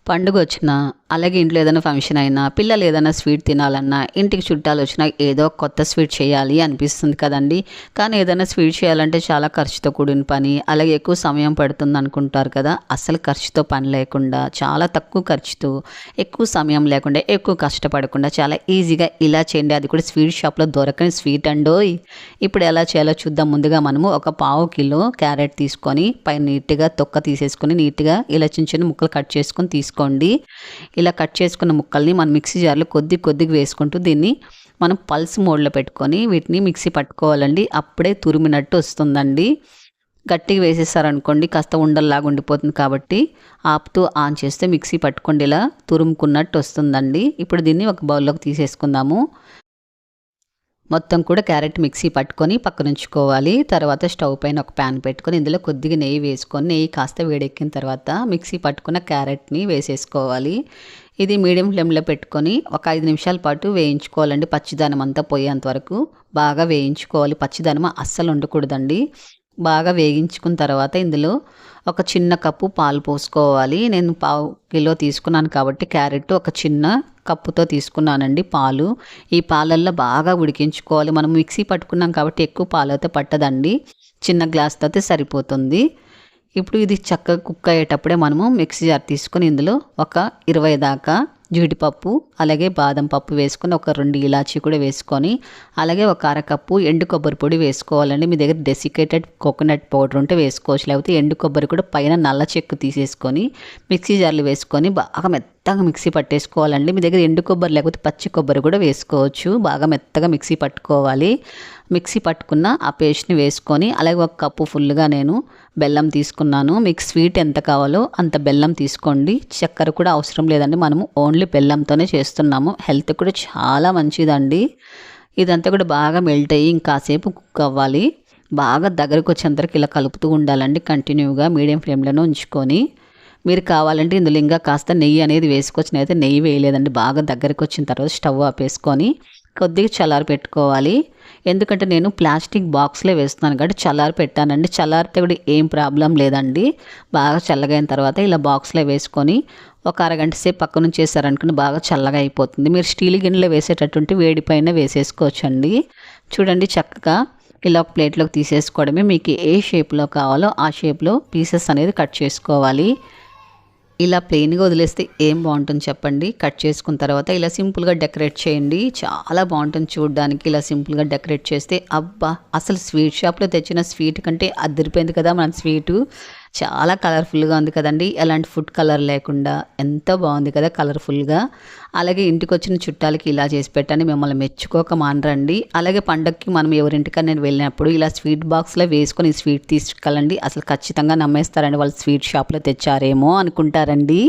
పండుగొచ్చినా, అలాగే ఇంట్లో ఏదైనా ఫంక్షన్ అయినా, పిల్లలు ఏదైనా స్వీట్ తినాలన్నా, ఇంటికి చుట్టాలొచ్చినా ఏదో కొత్త స్వీట్ చేయాలి అనిపిస్తుంది కదండీ! కానీ ఏదైనా స్వీట్ చేయాలంటే చాలా ఖర్చుతో కూడిన పని, అలాగే ఎక్కువ సమయం పడుతుందనుకుంటారు కదా! అస్సలు ఖర్చుతో పని లేకుండా, చాలా తక్కువ ఖర్చుతో, ఎక్కువ సమయం లేకుండా, ఎక్కువ కష్టపడకుండా చాలా ఈజీగా ఇలా చేయండి. అది కూడా స్వీట్ షాప్‌లో దొరకని స్వీట్ అండోయ్! ఇప్పుడు ఎలా చేయాలో చూద్దాం. ముందుగా మనము ఒక పావు కిలో క్యారెట్ తీసుకొని, పైన నీట్‌గా తొక్క తీసేసుకొని, నీట్‌గా ఇలా చిన్న చిన్న ముక్కలు కట్ చేసుకొని తీసుకోండి. ఇలా కట్ చేసుకున్న ముక్కల్ని మనం మిక్సీ జార్లో కొద్దిగా వేసుకుంటూ దీన్ని మనం పల్స్ మోడ్లో పెట్టుకొని వీటిని మిక్సీ పట్టుకోవాలండి. అప్పుడే తురిమినట్టు వస్తుందండి. గట్టిగా వేసేసారనుకోండి కాస్త ఉండల్లాగా ఉండిపోతుంది, కాబట్టి ఆపుతూ ఆన్ చేస్తే మిక్సీ పట్టుకోండి, ఇలా తురుముకున్నట్టు వస్తుందండి. ఇప్పుడు దీన్ని ఒక బౌల్లోకి తీసేసుకుందాము. మొత్తం కూడా క్యారెట్ మిక్సీ పట్టుకొని పక్కనుంచుకోవాలి. తర్వాత స్టవ్ పైన ఒక ప్యాన్ పెట్టుకొని ఇందులో కొద్దిగా నెయ్యి వేసుకొని, నెయ్యి కాస్త వేడెక్కిన తర్వాత మిక్సీ పట్టుకున్న క్యారెట్ని వేసేసుకోవాలి. ఇది మీడియం ఫ్లేమ్లో పెట్టుకొని ఒక 5 నిమిషాల పాటు వేయించుకోవాలండి. పచ్చిదనం అంతా పోయేంత వరకు బాగా వేయించుకోవాలి. పచ్చిదనం అస్సలు ఉండకూడదండి. బాగా వేగించుకున్న తర్వాత ఇందులో ఒక చిన్న కప్పు పాలు పోసుకోవాలి. నేను పావు కిలో తీసుకున్నాను కాబట్టి క్యారెట్ ఒక చిన్న కప్పుతో తీసుకున్నానండి పాలు. ఈ పాలల్లో బాగా ఉడికించుకోవాలి. మనం మిక్సీ పట్టుకున్నాం కాబట్టి ఎక్కువ పాలైతే పట్టదండి. చిన్న గ్లాస్తో అయితే సరిపోతుంది. ఇప్పుడు ఇది చక్కగా కుక్ అయ్యేటప్పుడే మనము మిక్సీ జార్ తీసుకొని ఇందులో ఒక 20 దాకా జీడిపప్పు, అలాగే బాదం పప్పు వేసుకొని, ఒక 2 ఇలాచీ కూడా వేసుకొని, అలాగే ఒక అరకప్పు ఎండు కొబ్బరి పొడి వేసుకోవాలండి. మీ దగ్గర డెసికేటెడ్ కోకోనట్ పౌడర్ ఉంటే వేసుకోవచ్చు, లేకపోతే ఎండు కొబ్బరి కూడా పైన నల్ల చెక్కు తీసేసుకొని మిక్సీ జార్లో వేసుకొని బాగా మెత్తగా మిక్సీ పట్టేసుకోవాలండి. మీ దగ్గర ఎండు కొబ్బరి లేకపోతే పచ్చి కొబ్బరి కూడా వేసుకోవచ్చు. బాగా మెత్తగా మిక్సీ పట్టుకోవాలి. మిక్సీ పట్టుకున్న ఆ పేస్ట్ని వేసుకొని, అలాగే ఒక కప్పు ఫుల్గా నేను బెల్లం తీసుకున్నాను. మీకు స్వీట్ ఎంత కావాలో అంత బెల్లం తీసుకోండి. చక్కెర కూడా అవసరం లేదండి, మనము ఓన్లీ బెల్లంతోనే చేస్తున్నాము. హెల్త్ కూడా చాలా మంచిదండి. ఇదంతా కూడా బాగా మెల్ట్ అయ్యి ఇంకాసేపు కుక్ అవ్వాలి. బాగా దగ్గరకు వచ్చేంతవరకు ఇలా కలుపుతూ ఉండాలండి. కంటిన్యూగా మీడియం ఫ్లేమ్లోనే ఉంచుకొని, మీరు కావాలంటే ఇందులో ఇంకా కాస్త నెయ్యి అనేది వేసుకోవచ్చు. నేనైతే నెయ్యి వేయలేదండి. బాగా దగ్గరకు వచ్చిన తర్వాత స్టవ్ ఆపేసుకొని కొద్దిగా చల్లారి పెట్టుకోవాలి. ఎందుకంటే నేను ప్లాస్టిక్ బాక్స్లో వేస్తున్నాను కాబట్టి చల్లారి పెట్టానండి. చల్లారితే కూడా ఏం ప్రాబ్లం లేదండి. బాగా చల్లగైన తర్వాత ఇలా బాక్స్లో వేసుకొని ఒక అరగంట సేపు పక్క నుంచి వేసారనుకుని బాగా చల్లగా అయిపోతుంది. మీరు స్టీల్ గిన్నెలో వేసేటటువంటి వేడి పైన వేసేసుకోవచ్చండి. చూడండి చక్కగా ఇలా ఒక ప్లేట్లోకి తీసేసుకోవడమే. మీకు ఏ షేప్లో కావాలో ఆ షేప్లో పీసెస్ అనేది కట్ చేసుకోవాలి. ఇలా ప్లెయిన్గా వదిలేస్తే ఏం బాగుంటుంది చెప్పండి. కట్ చేసుకున్న తర్వాత ఇలా సింపుల్గా డెకరేట్ చేయండి. చాలా బాగుంటుంది చూడడానికి. ఇలా సింపుల్గా డెకరేట్ చేస్తే అబ్బా, అసలు స్వీట్ షాప్లో తెచ్చిన స్వీట్ కంటే అదిరిపోయింది కదా మన స్వీటు. చాలా కలర్ఫుల్గా ఉంది కదండి. ఎలాంటి ఫుడ్ కలర్ లేకుండా ఎంత బాగుంది కదా కలర్ఫుల్గా. అలాగే ఇంటికి వచ్చిన చుట్టాలకి ఇలా చేసి పెట్టండి, మిమ్మల్ని మెచ్చుకోక మానరండి. అలాగే పండగకి మనం ఎవరింటికన్నా నేను వెళ్ళినప్పుడు ఇలా స్వీట్ బాక్స్లో వేసుకొని స్వీట్ తీసుకెళ్ళండి. అసలు ఖచ్చితంగా నమ్మేస్తారండి, వాళ్ళు స్వీట్ షాప్లో తెచ్చారేమో అనుకుంటారండి.